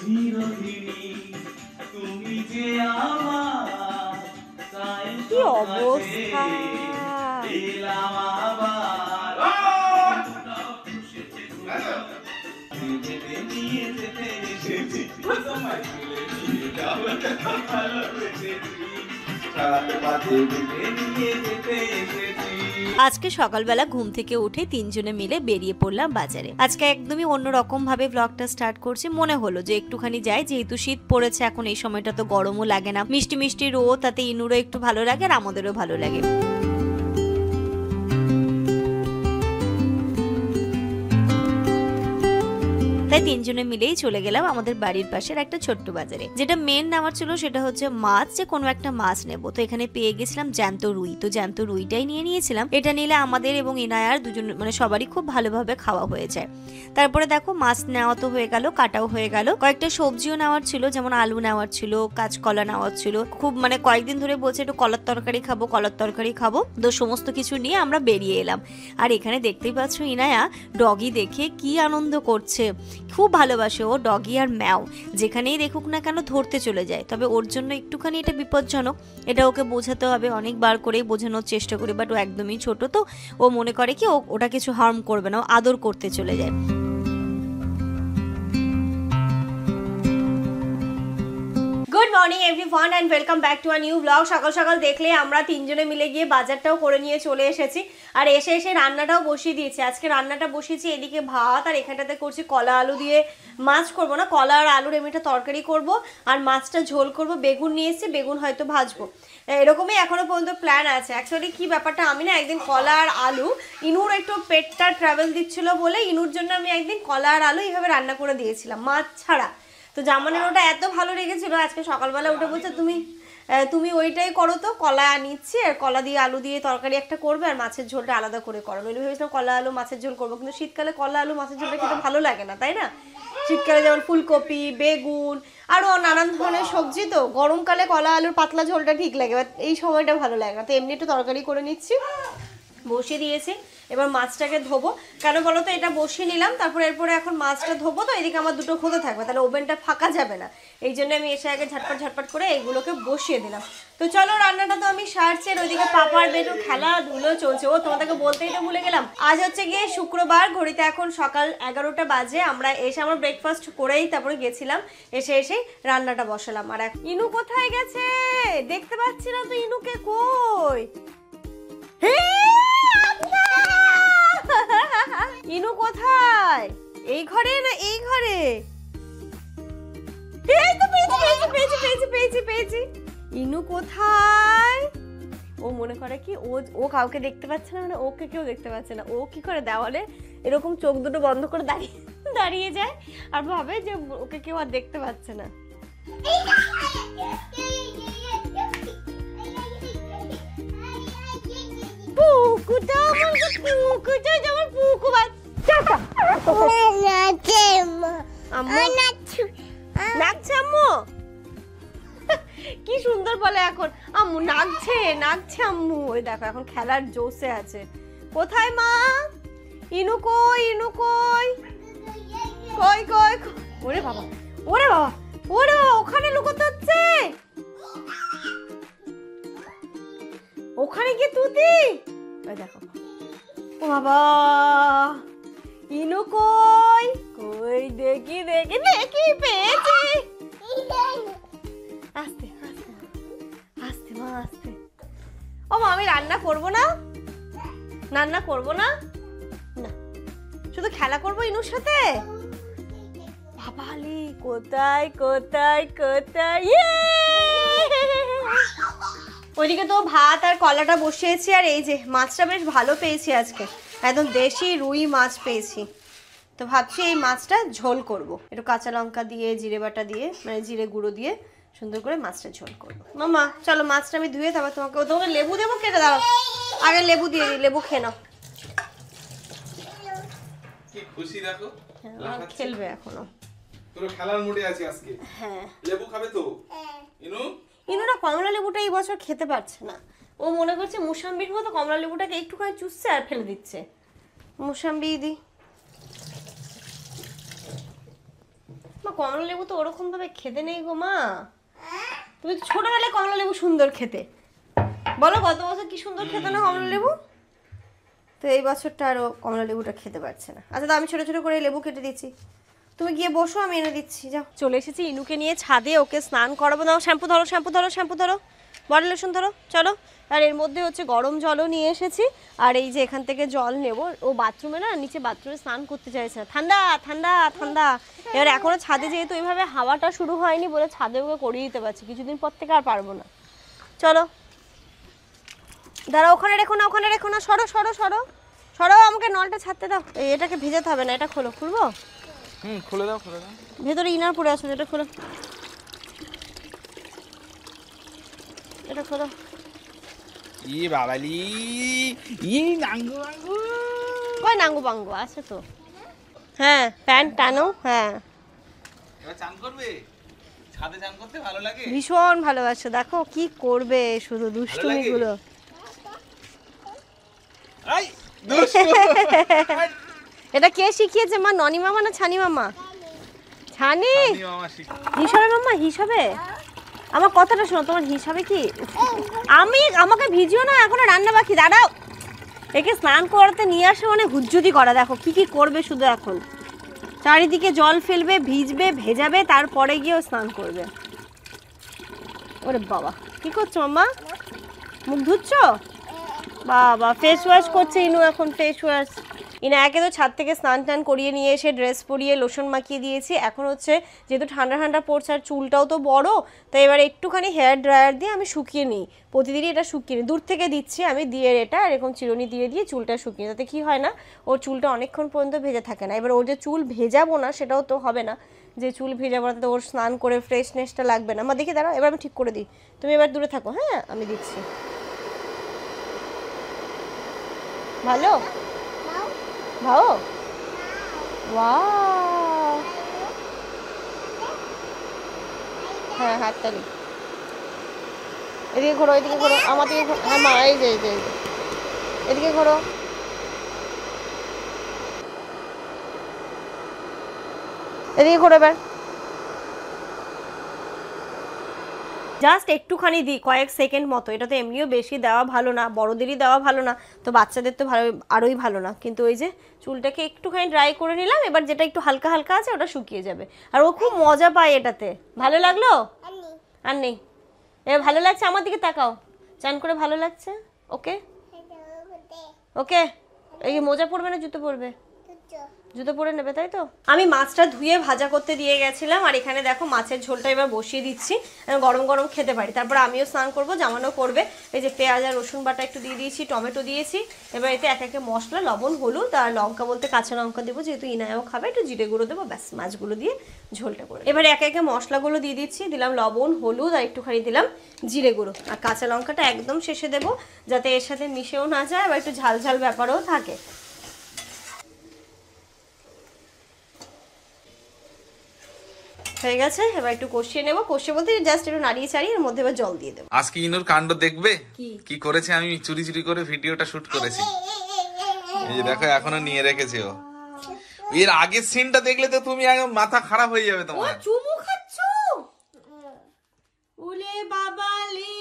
কি অবস্থা! আজকে সকালবেলা ঘুম থেকে উঠে তিনজনে মিলে বেরিয়ে পড়লাম বাজারে। আজকে একদমই অন্যরকম ভাবে ব্লগটা স্টার্ট করছি। মনে হলো যে একটুখানি যাই, যেহেতু শীত পড়েছে এখন, এই সময়টা তো গরমও লাগে না, মিষ্টি মিষ্টি রোদ, তাতে ইনুরও একটু ভালো লাগে আর আমাদেরও ভালো লাগে। তাই তিনজনে মিলেই চলে গেলাম আমাদের বাড়ির পাশের একটা ছোট্ট বাজারে। যেটা মেন নেওয়ার ছিল সেটা হচ্ছে মাছ, যে কোনো একটা মাছ নেবো। তো এখানে পেয়ে গেছিলাম জ্যান্ত রুই, তো জ্যান্ত রুইটাই নিয়ে নিয়েছিলাম। এটা নিলে আমাদের এবং ইনায়ার দুজন মানে সবারই খুব ভালোভাবে খাওয়া হয়ে যায়। তারপরে দেখো মাছ নেওয়া তো হয়ে গেল, কাটাও হয়ে গেল। কয়েকটা সবজিও নেওয়ার ছিল, যেমন আলু নেওয়ার ছিল, কাঁচকলা নেওয়ার ছিল। খুব মানে কয়েকদিন ধরে বলছে একটু কলার তরকারি খাবো, কলার তরকারি খাবো। তো সমস্ত কিছু নিয়ে আমরা বেরিয়ে এলাম। আর এখানে দেখতেই পাচ্ছ ইনায়া ডগি দেখে কি আনন্দ করছে, খুব ভালোবাসে ও ডগি আর ম্যাও। যেখানেই দেখুক না কেন ধরতে চলে যায়। তবে ওর জন্য একটুখানি এটা বিপজ্জনক, এটা ওকে বোঝাতে হবে, অনেকবার করেই বোঝানোর চেষ্টা করি, বাট ও একদমই ছোট, তো ও মনে করে কি ওটা কিছু হার্ম করবে না, ও আদর করতে চলে যায়। Good morning everyone and welcome back to a new blog. সকাল সকাল দেখলে আমরা তিনজনে মিলে গিয়ে বাজারটাও করে নিয়ে চলে এসেছি, আর এসে রান্নাটাও বসিয়ে দিয়েছি। আজকে রান্নাটা বসিয়েছি, এদিকে ভাত, আর এখানটাতে করছি কলা আলু দিয়ে মাছ করবো না, কলা আর আলুর এমনিটা তরকারি করব, আর মাছটা ঝোল করব। বেগুন নিয়ে এসেছি, বেগুন হয়তো ভাজবো, এরকমই এখনো পর্যন্ত প্ল্যান আছে। অ্যাকচুয়ালি কি ব্যাপারটা, আমি না একদিন কলা আর আলু, ইনুর একটু পেটটা ট্রাভেল দিচ্ছিল বলে ইনুর জন্য আমি একদিন কলা আর আলু এইভাবে রান্না করে দিয়েছিলাম মাছ ছাড়া। তো জামানের ওটা এত ভালো লেগেছিল, আজকে সকালবেলা উঠে বলছে তুমি ওইটাই করো, তো কলা নিচ্ছি আর কলা দিয়ে আলু দিয়ে তরকারি একটা করবে আর মাছের ঝোলটা আলাদা করে করো। আমি ভেবেছিলাম কলা আলু মাছের ঝোল করবো, কিন্তু শীতকালে কলা আলু মাছের ঝোলটা খেতে ভালো লাগে না, তাই না? শীতকালে যেমন ফুলকপি, বেগুন, আরও নানান ধরনের সবজি, তো গরমকালে কলা আলুর পাতলা ঝোলটা ঠিক লাগে, বাট এই সময়টা ভালো লাগে না। তো এমনি একটু তরকারি করে নিচ্ছি, বসিয়ে দিয়েছি। এবার মাছটাকে ধোবো, কেন বলো তো, এটা বসিয়ে নিলাম, তারপরে এরপরে এখন মাছটা ধোবো, তো এদিকে আমার দুটো হতে থাকবে, তাহলে ওভেনটা ফাঁকা যাবে না। এই জন্য আমি এসে আগে ঝটপট করে এইগুলোকে বসিয়ে দিলাম। তো চলো রান্নাটা তো আমি সারছি, আর ওইদিকে পাপার বেটু খেলাধুলো চলছে। ও তোমাদেরকে বলতেই তো ভুলে গেলাম, আজ হচ্ছে গিয়ে শুক্রবার, ঘড়িতে এখন সকাল 11টা বাজে। আমরা এসে আমার ব্রেকফাস্ট করেই তারপরে গেছিলাম, এসে রান্নাটা বসালাম। আর ইনু কোথায় গেছে দেখতে পাচ্ছি না তো, ইনুকে কই? ইনু কোথায়? এই ঘরে না এই ঘরে? এই তো পেয়েছি। ইনু কোথায়? ও মনে করে কি ও কাউকে দেখতে পাচ্ছে না, মানে ওকে কেউ দেখতে পাচ্ছে না। ও কি করে দেওয়ালে এরকম চোখ দুটো বন্ধ করে দাঁড়িয়ে যায় আর ভাবে যে ওকে কেউ আর দেখতে পাচ্ছে না। কি সুন্দর বলে এখন, আম্মু নাচছে আম্মু। ওই দেখো এখন খেলার জোশে আছে। কোথায় মা? ইনু কই? ওরে বাবা ওখানে লুকোতে হচ্ছে, ওখানে গিয়ে তুতি। ওই দেখো, ও বাবা, ইনু কই? দেখি পেয়েছি। আস্তে মা আস্তে। ও মা, আমি রান্না করব না, না শুধু খেলা করবো ইনুর সাথে। বাবালি, কোথায় ওইদিকে তো ভাত আর কলাটা বসিয়েছি, আর এই যে মাছটা বেশ ভালো পেয়েছি আজকে, একদম দেশি রুই মাছ পেয়েছি। তো ভাবছি এই মাছটা ঝোল করব, একটু কাঁচা লঙ্কা দিয়ে, জিরে বাটা দিয়ে, মানে জিরে গুঁড়ো দিয়ে সুন্দর করে মাছটা ঝোল করবো। মামা চলো মাছটা আমি ধুয়ে, তারপর তোমাকে লেবু দেবো, কেটে দাও আগে, লেবু দিয়ে দিই, লেবু খেয়ে নাও। কি খুশি দেখো, খেলবে এখনো, পুরো খেলার মুডে আছে আজকে। হ্যাঁ, লেবু খাবে তো? ইনুরা কমলা লেবুটা এই বছর খেতে পারছে না, ও মনে করছে মুসাম্বির মতো কমলা লেবুটাকে একটুখানি চুষছে আর ফেলে দিচ্ছে। মুসাম্বি দি কমলা লেবু তো ওরকম ভাবে খেতে নেই গো মা। তুমি ছোটবেলায় কমলা লেবু সুন্দর খেতে, বলো গত বছর কি সুন্দর খেতে না কমলা লেবু। তো এই বছরটা আরো কমলা লেবুটা খেতে পারছে না। আচ্ছা তো আমি ছোট ছোট করে লেবু কেটে দিচ্ছি, তুমি গিয়ে বসো, আমি এনে দিচ্ছি। যাও। চলে এসেছি ইনুকে নিয়ে ছাদে, ওকে স্নান করাবো। নাও শ্যাম্পু ধরো, শ্যাম্পু ধরো, শ্যাম্পু ধরো, বডি লোশন ধরো, চলো। আর এর মধ্যে হচ্ছে গরম জলও নিয়ে এসেছি। আর এই যে এখান থেকে জল নেব, ও বাথরুমে না নিচে বাথরুমে স্নান করতে চাইছে না, ঠান্ডা ঠান্ডা ঠান্ডা। এবার এখনো ছাদে যেহেতু এইভাবে হাওয়াটা শুরু হয়নি বলে ছাদে ওকে করিয়ে দিতে পারছি, কিছুদিন পর থেকে আর পারবো না। চলো দাঁড়া, ওখানে রেখো না, ওখানে রেখো না, সরো সরো সরো সরো, আমাকে নলটা ছাড়তে দাও। এটাকে ভেজাতে হবে না, এটা খোলো। খুলবো? খুলে দাও, খুলে দাও। ভেতরে ইনার পড়ে আসো, এটা খোলো, এটা খোলো। ই বাবালি, ই নাঙ্গু নাঙ্গু, কই নাঙ্গু বাঙ্গু আছে তো। হ্যাঁ প্যান্ট টানো। হ্যাঁ এবার চান করবে? ছাদে চান করতে ভালো লাগে? ভীষণ ভালোবাসো, দেখো কি করবে শুধু দুষ্টুমিগুলো। আই দুষ্টু। এটা কে শিখিয়েছে মা? ননি মামা না ছানি মামা? ছানি হিসাবে মামা, হিসাবে। আমার কথাটা শোনো, তোমার হিসাবে কি? আমাকে ভিজিও না, এখনো রান্না বাকি। দাঁড়াও, একে স্নান করাতে নিয়ে আসে মানে হুজ্জুতি করা। দেখো কি কি করবে শুধু, এখন চারিদিকে জল ফেলবে, ভিজবে, ভেজাবে, তারপরে গিয়েও স্নান করবে। ওরে বাবা, কি করছো মাম্মা? মুখ ধুচ্ছ? বাবা ফেস ওয়াশ করছে ইনু এখন, ফেস ওয়াশ। ইনায়াকে তো ছাদ থেকে স্নান টান করিয়ে নিয়ে এসে ড্রেস পরিয়ে লোশন মাখিয়ে দিয়েছি। এখন হচ্ছে যেহেতু ঠান্ডা ঠান্ডা পড়ছে আর চুলটাও তো বড়, তাই এবার একটুখানি হেয়ার ড্রায়ার দিয়ে আমি শুকিয়ে নিই। প্রতিদিনই এটা শুকিয়ে নিই, দূর থেকে দিচ্ছি আমি, দিয়ে এটা এরকম চিরুনি দিয়ে দিয়ে চুলটা শুকিয়ে, তাতে কি হয় না ওর চুলটা অনেকক্ষণ পর্যন্ত ভেজে থাকে না। এবার ওর যে চুল ভেজাবো না সেটাও তো হবে না, যে চুল ভেজাবো না, তাতে ওর স্নান করে ফ্রেশনেসটা লাগবে না। আমার দেখে দাঁড়াও, এবার আমি ঠিক করে দিই, তুমি এবার দূরে থাকো। হ্যাঁ আমি দিচ্ছি। ভালো ভাও, ওয়াও। হ্যাঁ হাততালি। এদিকে ঘোরো, এদিকে ঘোরো, আমার দিকে। হ্যাঁ মা, এই যে এদিকে ঘোরো। এদিকে ঘোরো এবার। জাস্ট একটুখানি দিই, কয়েক সেকেন্ড মতো। এটা তো এমনিও বেশি দেওয়া ভালো না, বড়দেরই দেওয়া ভালো না, তো বাচ্চাদের তো ভালো, আরোই ভালো না। কিন্তু ওই যে চুলটাকে একটুখানি ড্রাই করে নিলাম, এবার যেটা একটু হালকা হালকা আছে ওটা শুকিয়ে যাবে। আর ও খুব মজা পায় এটাতে। ভালো লাগলো? আর নেই, এবার ভালো লাগছে? আমার দিকে তাকাও, চান করে ভালো লাগছে? ওকে ওকে। এই মোজা পরবে না জুতো পরবে? জুতো পরে নেবে, তাই তো। আমি মাছটা ধুয়ে ভাজা করতে দিয়ে গেছিলাম, আর এখানে দেখো মাছের ঝোলটা এবার বসিয়ে দিচ্ছি, গরম গরম খেতে পারি। তারপর আমিও স্নান করবো, জামানো করবে। এই যে পেঁয়াজ আর রসুন বাটা একটু দিয়ে দিয়েছি, টমেটো দিয়েছি। এবার এতে এক একে মশলা, লবণ, হলুদ আর লঙ্কা বলতে কাঁচা লঙ্কা দেবো, যেহেতু ইনায়াও খাবে, একটু জিরে গুঁড়ো দেবো, ব্যাস মাছগুলো দিয়ে ঝোলটা করে। এবার এক একে মশলাগুলো দিয়ে দিচ্ছি, দিলাম লবণ, হলুদ আর একটুখানি দিলাম জিরে গুঁড়ো, আর কাঁচা লঙ্কাটা একদম শেষে দেবো, যাতে এর সাথে মিশেও না যায়, আবার একটু ঝাল ঝাল ব্যাপারও থাকে। হয়ে গেছে, এবার একটু কষিয়ে নেবো। কষিয়ে বলতে জাস্ট একটু নাড়িয়ে চাড়িয়ে এর মধ্যে এবার জল দিয়ে দেবো। আজকে ইনুর কাণ্ড দেখবে কি করেছে। আমি চুরি চুরি করে ভিডিওটা শুট করেছি, এই যে দেখো এখনো নিয়ে রেখেছে ও। এর আগের সিনটা দেখলে তো তুমি মাথা খারাপ হয়ে যাবে তোমার। চুমু খাচ্ছো? ওলে বাবা লে।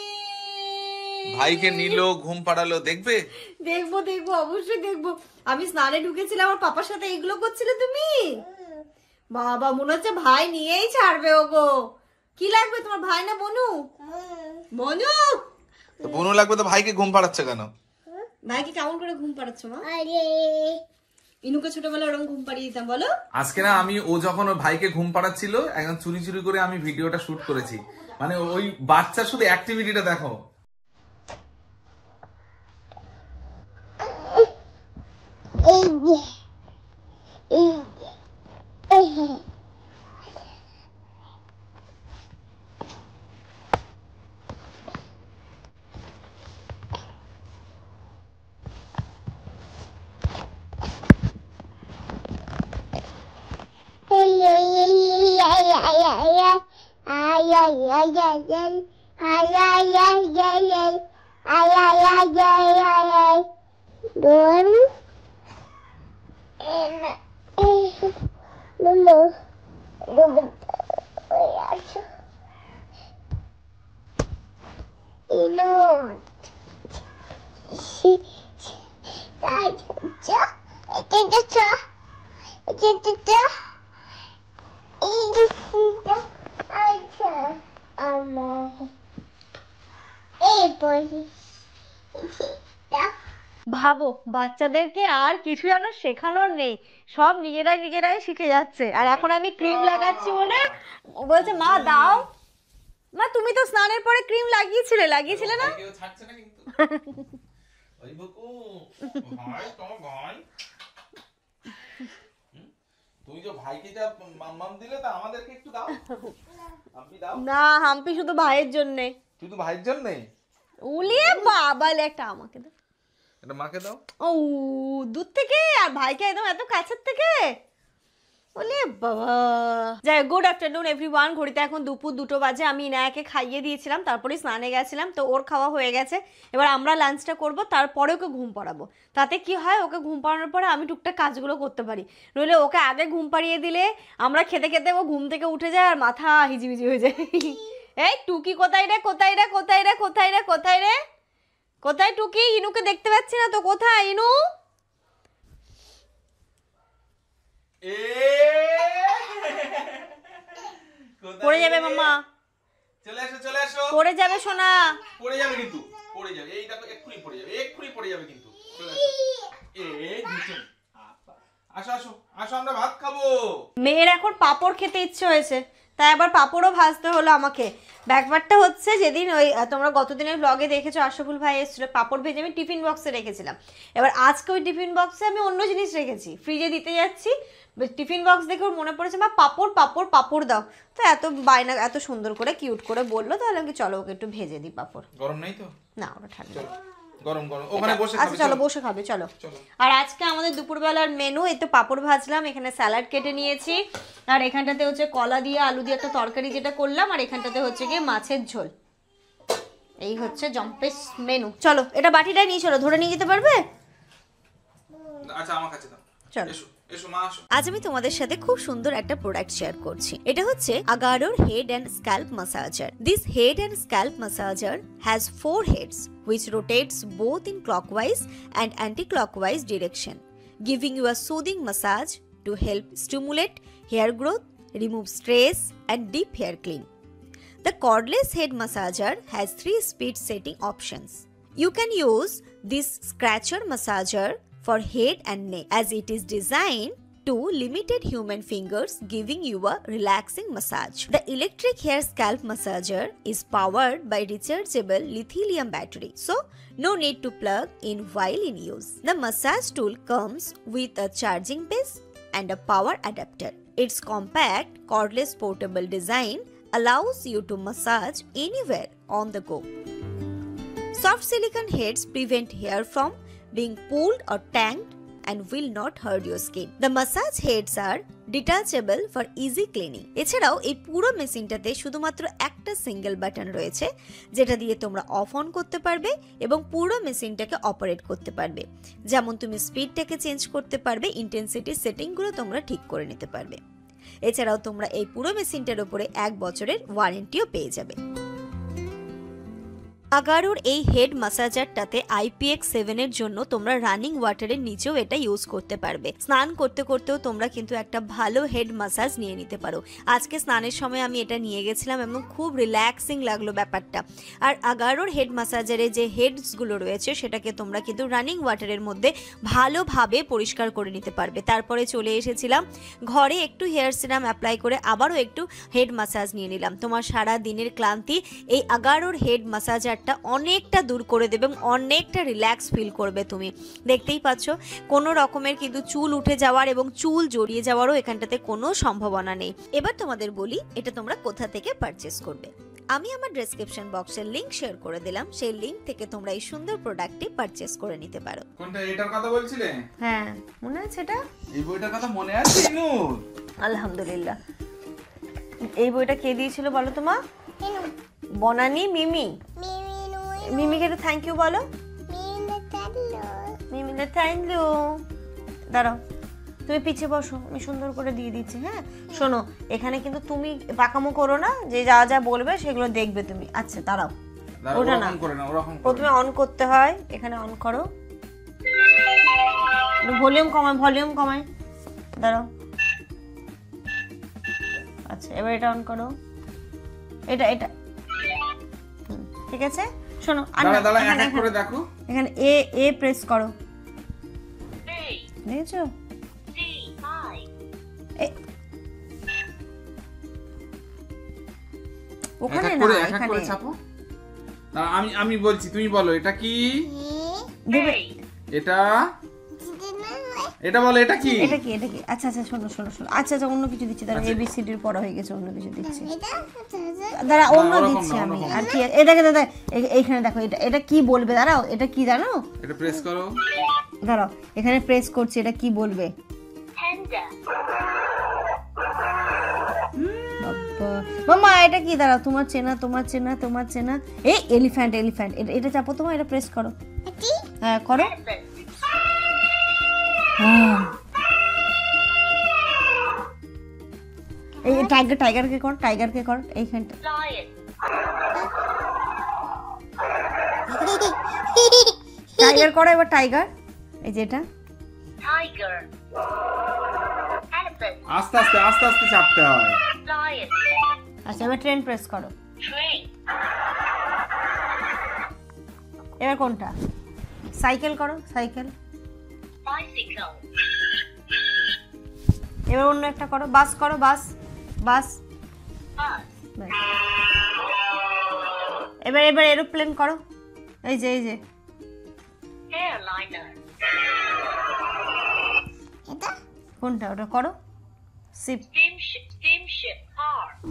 ভাইকে নিলো, ঘুম পাড়ালো, দেখবে? দেখবো দেখবো, অবশ্যই দেখবো। আমি স্নানে ঢুকেছিলাম, আমার পাপার সাথে এগুলো করছিলে তুমি? বাবা মনে হচ্ছে ভাই নিয়েই ছাড়বে। ওগো কি লাগবে তোমার, ভাই না বনু? বনু। বনু লাগবে তো ভাইকে ঘুম পাড়াচ্ছে কেন? ভাইকে কেমন করে ঘুম পাড়াচ্ছ মা? ইনুকে ছোটবেলায় ওরকম ঘুম পাড়িয়ে দিতাম, বলো। আজকে না আমি, ও যখন ওর ভাইকে ঘুম পাড়াচ্ছিল, একদম চুরি চুরি করে আমি ভিডিওটা শুট করেছি। মানে ওই বাচ্চার শুধু অ্যাক্টিভিটিটা দেখো। ভাবো, বাচ্চাদেরকে আর কিছু যেন শেখানোর নেই, সব নিজেরাই নিজেরাই শিখে যাচ্ছে। আর এখন আমি ক্রিম লাগাচ্ছি বলে ও বলছে মা দাও। মা তুমি তো স্নানের পরে ক্রিম লাগিয়েছিলে না? কেউ ছাড়ছে না কিন্তু। ওই বুকু ভাই তোমার ভাই, তুমি যে ভাইকে যা মাম্মাম দিলে তা আমাদেরকে একটু দাও। হাম্পি দাও না, হাম্পি শুধু ভাইয়ের জন্য। শুধু ভাইয়ের জন্য? উলিয়ে বাবা, একটা আমাকে দাও, এটা মাকে দাও। ও দূর থেকে, আর ভাইকে একদম এত কাছের থেকে। ওলে বাবা। যাই, গুড আফটারনুন এভরিওয়ান। ঘড়িতে এখন দুপুর 2টো বাজে। আমি ইনায়াকে খাইয়ে দিয়েছিলাম, তারপরে স্নানে গেছিলাম, তো ওর খাওয়া হয়ে গেছে। এবার আমরা লাঞ্চটা করব, তারপরে ওকে ঘুম পাড়াবো। তাতে কি হয়, ওকে ঘুম পাড়ানোর পরে আমি টুকটাক কাজগুলো করতে পারি। নইলে ওকে আগে ঘুম পাড়িয়ে দিলে আমরা খেতে খেতে ও ঘুম থেকে উঠে যায় আর মাথা হিজিবিজি হয়ে যায়। এই টুকি কোথায় রে, কোথায় রে, কোথায় রে, কোথায় রে, কোথায় রে, কোথায় টুকি? ইনুকে দেখতে পাচ্ছি না তো, কোথায় ইনু? পড়ে যাবে মাম্মা, চলে এসো চলে এসো। পড়ে যাবে সোনা, পড়ে যাবে কিন্তু, পড়ে যাবে। এই দেখো এক্ষুনি পড়ে যাবে, এক্ষুনি পড়ে যাবে কিন্তু। চলে এসো। এই নিচে আসো আসো আসো, আমরা ভাত খাবো। মেয়ের এখন পাঁপড় খেতে ইচ্ছে হয়েছে, তাই আবার পাঁপড়ও ভাজতে হলো আমাকে। ব্যাপারটা হচ্ছে, যেদিন ওই তোমরা গতদিনের ব্লগে দেখেছো আশরাফুল ভাই এসেছিল, পাঁপড় ভেজে আমি টিফিন বক্সে রেখেছিলাম। এবার আজকে ওই টিফিন বক্সে আমি অন্য জিনিস রেখেছি, ফ্রিজে দিতে যাচ্ছি, টিফিন বক্স দেখে ওর মনে পড়েছে মা পাঁপড় পাঁপড় পাঁপড় দাও। তো এত বায়না, এত সুন্দর করে কিউট করে বললো, তাহলে আমি চলো ওকে একটু ভেজে দিই পাঁপড়। গরম নেই তো? না, ওটা ঠান্ডা। গরম গরম ওখানে বসে খাবে। আচ্ছা চলো বসে খাবে, চলো। আর আজকে আমাদের দুপুরবেলার মেনু, এই তো পাঁপড় ভাজলাম, এখানে স্যালাড কেটে নিয়েছি, আর এখানটাতে হচ্ছে কলা দিয়ে আলু দিয়ে একটা তরকারি যেটা করলাম, আর এখানটাতে হচ্ছে গিয়ে মাছের ঝোল। এই হচ্ছে জম্পেস মেনু। চলো এটা বাটিটাই নিয়ে চলো, ধরে নিয়ে যেতে পারবে? আচ্ছা আমার কাছে দাও। চলো এসো এসো মা আসো। আজ আমি তোমাদের সাথে খুব সুন্দর একটা প্রোডাক্ট শেয়ার করছি। এটা হচ্ছে আগারোর head and scalp massager. This head and scalp massager has 4 heads which rotates both in clockwise and anti-clockwise direction, giving you a soothing massage to help stimulate hair growth, remove stress and deep hair clean. The cordless head massager has 3 speed setting options. You can use this scratcher massager for head and neck, as it is designed to limited human fingers, giving you a relaxing massage. The electric hair scalp massager is powered by rechargeable lithium battery, so no need to plug in while in use. The massage tool comes with a charging base and a power adapter. Its compact cordless portable design allows you to massage anywhere on the go. Soft silicone heads prevent hair from being pulled or tanked and will not hurt your skin. The massage heads are detachable for easy cleaning. এছাড়াও এই পুরো মেশিনটাতে শুধুমাত্র একটা single button রয়েছে, যেটা দিয়ে তোমরা of on করতে পারবে এবং পুরো মেশিনটাকে অপারেট করতে পারবে। যেমন তুমি স্পিডটাকে চেঞ্জ করতে পারবে, ইন্টেন্সিটি সেটিংগুলো তোমরা ঠিক করে নিতে পারবে। এছাড়াও তোমরা এই পুরো মেশিনটার উপরে 1 বছরের ওয়ারেন্টিও পেয়ে যাবে। আগারোর এই হেড ম্যাসাজারটাতে IPX7 এর জন্য তোমরা রানিং ওয়াটারের নিচেও এটা ইউজ করতে পারবে। স্নান করতে করতেও তোমরা কিন্তু একটা ভালো হেড ম্যাসাজ নিয়ে নিতে পারো। আজকে স্নানের সময় আমি এটা নিয়ে গেছিলাম এবং খুব রিল্যাক্সিং লাগলো ব্যাপারটা। আর আগারোর হেড ম্যাসাজারে যে হেডসগুলো রয়েছে সেটাকে তোমরা কিন্তু রানিং ওয়াটারের মধ্যে ভালোভাবে পরিষ্কার করে নিতে পারবে। তারপরে চলে এসেছিলাম ঘরে, একটু হেয়ার সিরাম অ্যাপ্লাই করে আবারও একটু হেড ম্যাসাজ নিয়ে নিলাম। তোমার সারা দিনের ক্লান্তি এই আগারোর হেড ম্যাসাজার অনেকটা দূর করে দেবে এবং অনেকটা রিল্যাক্স ফিল করবে তুমি। দেখতেই পাচ্ছ কোনো রকমের কিন্তু চুল উঠে যাওয়ার এবং চুল জড়িয়ে যাওয়ারও এখানটাতে কোনো সম্ভাবনা নেই। এবার তোমাদের বলি এটা তোমরা কোথা থেকে পারচেস করবে। আমি আমার ডেসক্রিপশন বক্সের লিংক শেয়ার করে দিলাম, সেই লিংক থেকে তোমরা এই সুন্দর প্রোডাক্টটি পারচেস করে নিতে পারো। কোনটা, এটার কথা বলছিলে? হ্যাঁ মনে আছে এটা? এই বইটার কথা মনে আছে ইনু? আলহামদুলিল্লাহ। এই বইটা কে দিয়েছিল বলো তো মা? বনানি মিমি। মিমিকে তো থ্যাংক ইউ বলো। মিমিকে থ্যাংক ইউ। দাঁড়াও তুমি পিছিয়ে বসো, আমি সুন্দর করে দিয়ে দিচ্ছি। হ্যাঁ শোনো, এখানে কিন্তু তুমি পাকামো করো না, যে যা যা বলবে সেগুলো দেখবে তুমি। আচ্ছা দাঁড়াও, ওটা না, প্রথমে অন করতে হয়। এখানে অন করো, ভলিউম কমায়, ভলিউম কমায়। দাঁড়াও, আচ্ছা এবার এটা অন করো। এটা এটা ঠিক আছে। শোনো এখানে এ প্রেস করো, দেখেছো? ওখানে না, এখানে চাপো। আমি বলছি, তুমি বলো এটা কি? এটা বলো এটা কি? এটা কি? আচ্ছা শোনো। আচ্ছা অন্য কিছু দিচ্ছি, দাঁড়া। ABCD এর পড়া হয়ে গেছে, অন্য কিছু দিচ্ছি। দাঁড়া, অন্য দিচ্ছি আমি। আর কি এটাকে দাদা এইখানে দেখো, এটা কি বলবে? দাঁড়াও, এটা কি জানো? এটা প্রেস করো। দাঁড়াও, এখানে প্রেস করছি, এটা কি বলবে? মামা এটা কি? দাঁড়াও, তোমার চেনা। এই এলিফ্যান্ট। এটা চাপো, তোমার এটা প্রেস করো। হ্যাঁ করো। এই টাইগারকে কর এইখানটা। টাইগার করো এবার, টাইগার। এই যে এটা আস্তে আস্তে চাপতে হয়। আচ্ছা এবার ট্রেন প্রেস করো। এবার কোনটা? সাইকেল করো, সাইকেল। এবার অন্য একটা করো, বাস করো, বাস। এবার এরোপ্লেন করো। এই যে কোনটা? ওটা করো।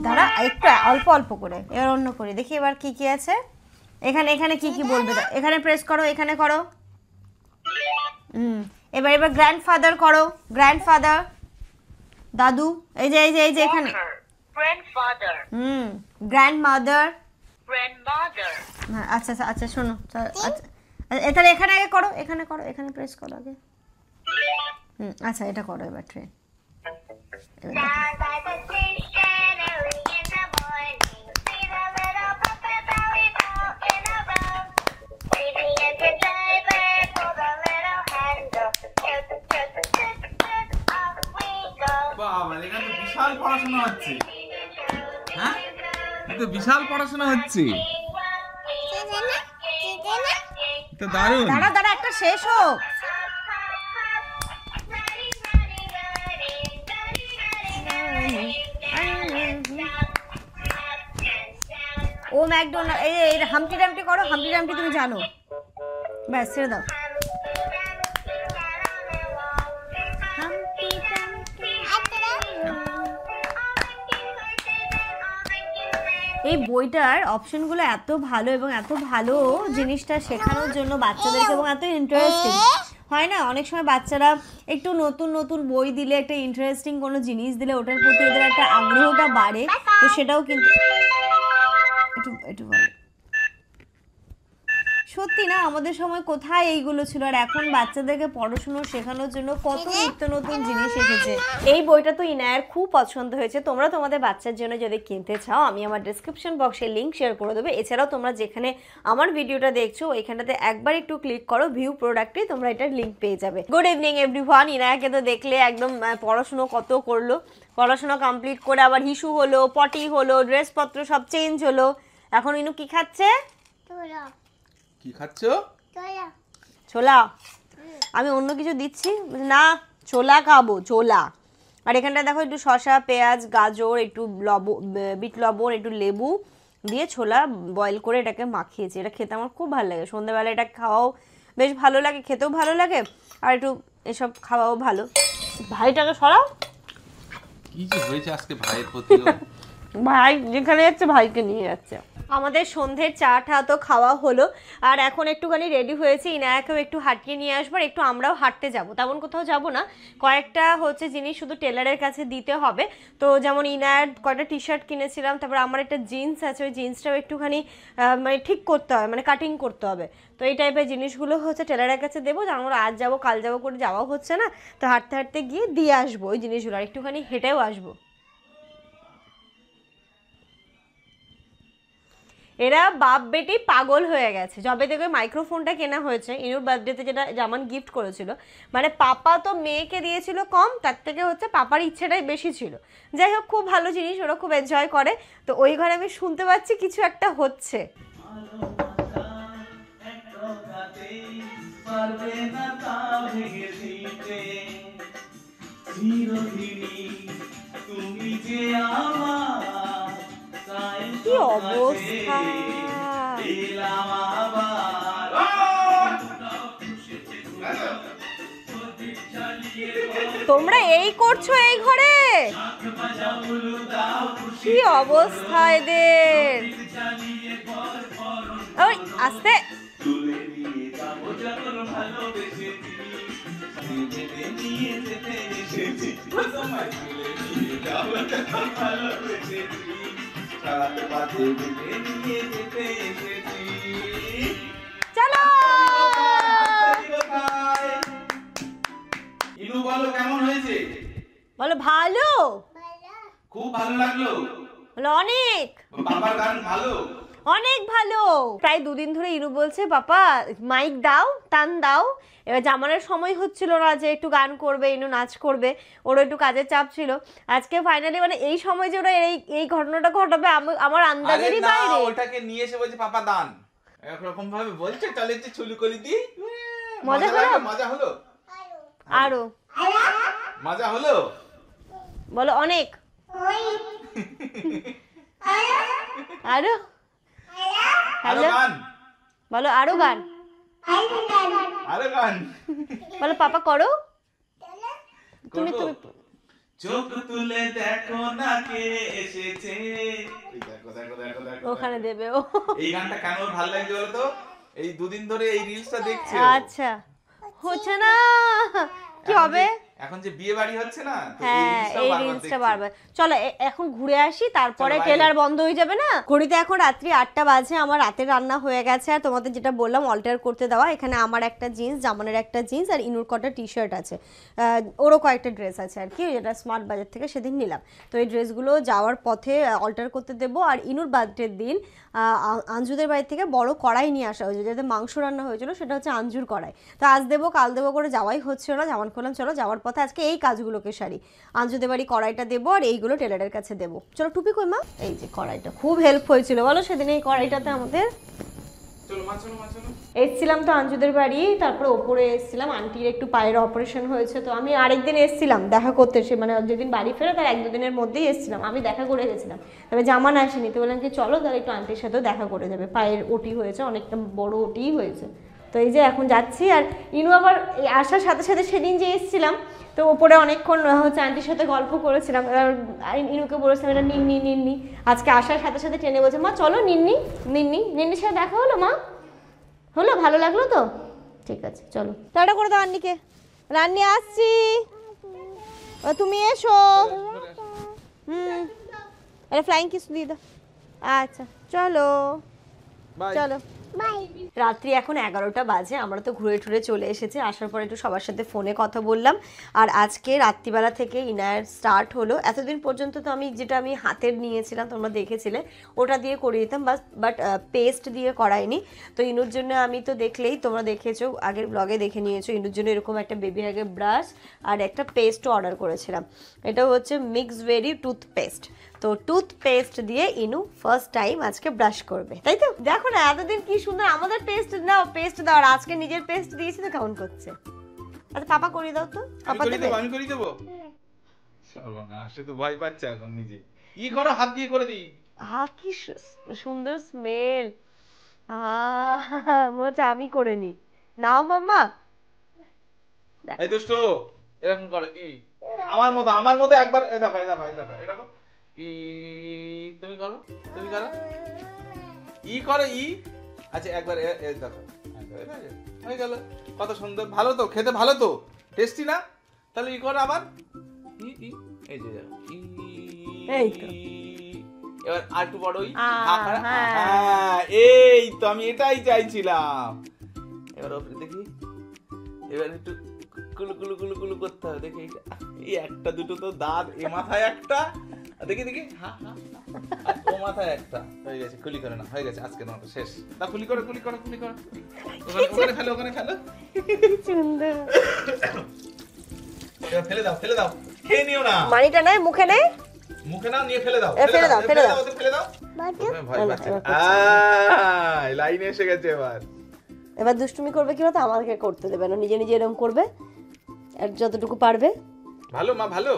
দাঁড়া, একটু অল্প করে। এবার অন্য করি, দেখি এবার কি আছে। এখানে কি বলবে? এখানে প্রেস করো, এখানে করো। এবার গ্র্যান্ডফাদার করো, গ্র্যান্ডফাদার, দাদু। এই যে এখানে গ্র্যান্ডমাদার। আচ্ছা শোনো। আচ্ছা এখানে আগে করো, এখানে প্রেস করো আগে। আচ্ছা এটা করো এবার, ট্রেন। বিশাল পড়াশোনা হচ্ছে। হ্যাঁ, বিশাল পড়াশোনা হচ্ছে। তো দারুণ। দাঁড়া একটা শেষ হোক। ও ম্যাকডোনাল্ড। এই হাম্পটি ডাম্পটি করো, হাম্পটি ডাম্পটি তুমি জানো। ব্যাস ছেড়ে দাও। এই বইটার অপশনগুলো এত ভালো এবং এত ভালো জিনিসটা শেখানোর জন্য বাচ্চাদেরকে, এবং এত ইন্টারেস্টিং হয় না। অনেক সময় বাচ্চারা একটু নতুন বই দিলে, একটা ইন্টারেস্টিং কোনো জিনিস দিলে ওটার প্রতি ওদের একটা আগ্রহটা বাড়ে। তো সেটাও কিন্তু একটু ভালো। সত্যি না, আমাদের সময় কোথায় এইগুলো ছিল? আর এখন বাচ্চাদেরকে পড়াশুনো শেখানোর জন্য কত নিত্য নতুন জিনিস এসেছে। এই বইটা তো ইনায়ের খুব পছন্দ হয়েছে। তোমরা তোমাদের বাচ্চার জন্য যদি কিনতে চাও, আমি আমার ডেসক্রিপশন বক্সে লিঙ্ক শেয়ার করে দেবো। এছাড়াও তোমরা যেখানে আমার ভিডিওটা দেখছো ওইখানটাতে একবার একটু ক্লিক করো, ভিউ প্রোডাক্টে, তোমরা এটার লিঙ্ক পেয়ে যাবে। Good evening everyone. ইনায়াকে তো দেখলে একদম পড়াশুনো কত করলো। পড়াশোনা কমপ্লিট করে আবার হিসু হলো, পটি হলো, ড্রেসপত্র সব চেঞ্জ হলো। এখন ইনু কি খাচ্ছে? কি খাচ্ছ? ছোলা। আমি অন্য কিছু দিচ্ছি না, ছোলা খাবো, ছোলা। আর এখানটা দেখো একটু শসা, পেঁয়াজ, গাজর, একটু বিট লবণ, একটু লেবু দিয়ে ছোলা বয়েল করে এটাকে মাখিয়েছি। এটা খেতে আমার খুব ভালো লাগে। সন্ধ্যাবেলা এটা খাওয়াও বেশ ভালো লাগে, খেতেও ভালো লাগে, আর একটু এসব খাওয়াও ভালো। ভাইটাকে সরাও। কি যে হয়েছে আজকে ভাইয়ের প্রতি? ভাই যেখানে যাচ্ছে ভাইকে নিয়ে যাচ্ছে। আমাদের সন্ধ্যের চাটা তো খাওয়া হলো, আর এখন একটুখানি রেডি হয়েছি। ইনায়াকেও একটু হাঁটিয়ে নিয়ে আসবো, একটু আমরাও হাঁটতে যাব। তেমন কোথাও যাব না, কয়েকটা জিনিস শুধু টেলারের কাছে দিতে হবে। তো যেমন ইনায়ার কয়েকটা টি শার্ট কিনেছিলাম, তারপর আমার একটা জিন্স আছে, ওই জিন্সটাও একটুখানি মানে ঠিক করতে হবে, মানে কাটিং করতে হবে। তো এই টাইপের জিনিসগুলো টেলারের কাছে দেবো। যেমন আমরা আজ যাবো কাল যাবো করে যাওয়া হচ্ছে না, তো হাঁটতে হাঁটতে গিয়ে দিয়ে আসবো ওই জিনিসগুলো, আর একটুখানি হেঁটেও আসবো। এরা বাপ বেটি পাগল হয়ে গেছে। যবে থেকে মাইক্রোফোনটা কেনা হয়েছে, ইনুর বার্থডেতে যেটা জামান গিফট করেছিল, মানে পাপা তো মেয়েকে দিয়েছিল কম, তার থেকে পাপার ইচ্ছেটাই বেশি ছিল। যাই হোক, খুব ভালো জিনিস, ওরা খুব এনজয় করে। তো ওই ঘরে আমি শুনতে পাচ্ছি কিছু একটা হচ্ছে। পারবে না তা ভেঙে দিতে চিরদিনই তুমি যে আমার কি অবস্থা! এলাম আবার তোমরা এই করছো এই ঘরে? কি অবস্থা এদের! ওই আস্তে। চলো ইনু বলো কেমন হয়েছে? বলো ভালো। খুব ভালো লাগলো। বলো অনেক। বাবার গান ভালো। অনেক ভালো। প্রায় 2 দিন ধরে ইনু বলছে পাপা মাইক দাও, টান দাও। এবার জামানের সময় হচ্ছিল না যে একটু গান করবে, ইনু নাচ করবে, ওরও একটু কাজের চাপ ছিল। আজকে ফাইনালি মানে এই সময় যে ওরা এই ঘটনাটা ঘটাবে আমার আন্দাজেরই বাইরে। ওটাকে নিয়ে এসে বলছে পাপা দান, একরকম ভাবে বলছে তাহলে একটু চুলু করে দি। মজা হলো? মজা হলো আরো মজা হলো। বলো অনেক। আরো আরো গান বলো, আরো গান আরো গান বলো। পাপা করো তুমি। চোখ তুলে দেখো না কে এসেছে। দেখো দেখো দেখো দেখো ওখানে দেবে ও। এই গানটা কেন ওর ভালো লাগছে বলো তো? এই 2 দিন ধরে এই রিলসটা দেখছে। আচ্ছা হচ্ছে না, কি হবে এখন যে বিয়ে বাড়ি হচ্ছে না, তো হ্যাঁ এই রিলসটা বারবার। চলো এখন ঘুরে আসি, তারপরে ট্রেলার বন্ধ হয়ে যাবে না। ঘড়িতে এখন রাত্রি 8টা বাজে। আমার রাতের রান্না হয়ে গেছে, আর তোমাদের যেটা বললাম অল্টার করতে দেওয়া। এখানে আমার একটা জিন্স, জামানের একটা জিন্স, আর ইনুর কটা টি শার্ট আছে, ওরও কয়েকটা ড্রেস আছে আর কি, যেটা স্মার্ট বাজার থেকে সেদিন নিলাম। তো এই ড্রেসগুলো যাওয়ার পথে অল্টার করতে দেবো। আর ইনুর বার্থডের দিন আঞ্জুদের বাড়ি থেকে বড় কড়াই নিয়ে আসা হয়েছে, যাতে মাংস রান্না হয়েছিল, সেটা হচ্ছে আঞ্জুর কড়াই। তো আজ দেবো কাল দেবো করে যাওয়াই হচ্ছিল না। জামান করলাম চলো যাওয়ার পথে আজকে এই কাজগুলোকে সারি। আঞ্জুদের বাড়ি কড়াইটা দেবো, আর এইগুলো টেলারের কাছে দেবো। চলো টুপি কই মা? এই যে কড়াইটা খুব হেল্প হয়েছিল বলো সেদিন এই কড়াইটাতে আমাদের। এসছিলাম তো আঞ্জুদের বাড়ি, তারপরে ওপরে এসছিলাম, আন্টির একটু পায়ের অপারেশন হয়েছে। তো আমি আরেকদিন এসছিলাম দেখা করতে, সে মানে যেদিন বাড়ি ফেরে তার 1-2 দিনের মধ্যেই এসছিলাম, আমি দেখা করে গেছিলাম। তবে জামান আসেনি, তো বললাম কি চলো তাহলে একটু আন্টির সাথেও দেখা করে যাবে। পায়ের ওটি হয়েছে, অনেকটা বড় ওটি হয়েছে। তো এই যে এখন যাচ্ছি। আর ইনু আবার আসার সাথে সাথে সেদিন যে এসছিলাম, তো ওপরে অনেকক্ষণ হচ্ছে আন্টির সাথে গল্প করেছিলাম। ইনুকে বলেছিলাম এটা নিন্নি। আজকে আসার সাথে সাথে ট্রেনে বলছে মা চলো নিন্নির সাথে দেখা হলো মা, হলো ভালো লাগলো তো? ঠিক আছে চলো টাটা করে দাও আন্নিকে। রান্নি আসছি, তুমি এসো। আরে ফ্লাইং কিস দিয়ে দাও। আচ্ছা চলো চলো বাই। রাত্রি এখন 11টা বাজে। আমরা তো ঘুরে টুরে চলে এসেছি। আসার পর একটু সবার সাথে ফোনে কথা বললাম। আর আজকে রাত্রিবেলা থেকে ইনার স্টার্ট হলো। এতদিন পর্যন্ত তো আমি যেটা আমি হাতের নিয়েছিলাম তোমরা দেখেছিলে, ওটা দিয়ে করিয়ে দিতাম বাট পেস্ট দিয়ে করাইনি। তো ইনুর জন্য আমি তো দেখলেই তোমরা দেখেছো, আগের ব্লগে দেখে নিয়েছো, ইনুর জন্য এরকম একটা বেবি হেয়ার ব্রাশ আর একটা পেস্টও অর্ডার করেছিলাম। এটা হচ্ছে মিক্স ভেরি টুথপেস্ট। তো টুথপেস্ট দিয়ে ইনু ফার্স্ট টাইম আজকে ব্রাশ করবে, তাই তো? দেখো না এতদিন কি সুন্দর আমাদের পেস্ট নাও, পেস্ট দাও, আর আজকে নিজের পেস্ট দিয়েছি তো কেমন করছে। আচ্ছা পাপা করে দাও তো। পাপা দেবে? আমি করে দেবো। সর্বনাশ, তো ভয় পাচ্ছে এখন নিজে। কি করো, হাত দিয়ে করে দিই। কি সুন্দর স্মেল। মনে হচ্ছে আমি করে নি। নাও মাম্মা। এই দুষ্টু এরকম করে কি? আমার মতো একবার দেখো এরকম কি তুমি করো ই করো ই। আচ্ছা একবার দেখো হয়ে গেল। কত সুন্দর, ভালো তো খেতে, ভালো তো টেস্টি না? তাহলে ই করো আবার এই যে এই তো এবার আর একটু বড় এই তো আমি এটাই চাইছিলাম। এবার দেখি, এবার একটু কুলু কুলু কুলু কুলু করতে হবে। দেখি এই একটা দুটো তো দাঁত, এ মাথায় একটা, দেখি ও মাথায় একটা হয়ে গেছে। কুলি করে না, হয়ে গেছে আজকে না, শেষ। তা কুলি করো ওখানে ফেলো সুন্দর। ফেলে দাও খেয়ে নিও না। মানিটা নাই মুখে নেই, মুখে নাও, নিয়ে ফেলে দাও। ভয় পাচ্ছে। লাইনে এসে গেছে এবার। এবার দুষ্টুমি করবে কি বলতো, আমাকে করতে দেবে না, নিজে নিজে এরকম করবে আর যতটুকু পারবে। ভালো মা ভালো।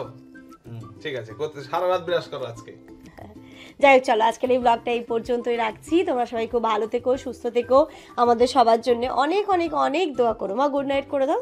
ঠিক আছে, করতে সারা রাত ব্রাশ করো আজকে। যাই হোক, চলো আজকের এই ব্লগটা এই পর্যন্তই রাখছি। তোমরা সবাই খুব ভালো থেকো, সুস্থ থেকো, আমাদের সবার জন্য অনেক অনেক অনেক দোয়া করো। মা গুড নাইট করে দাও।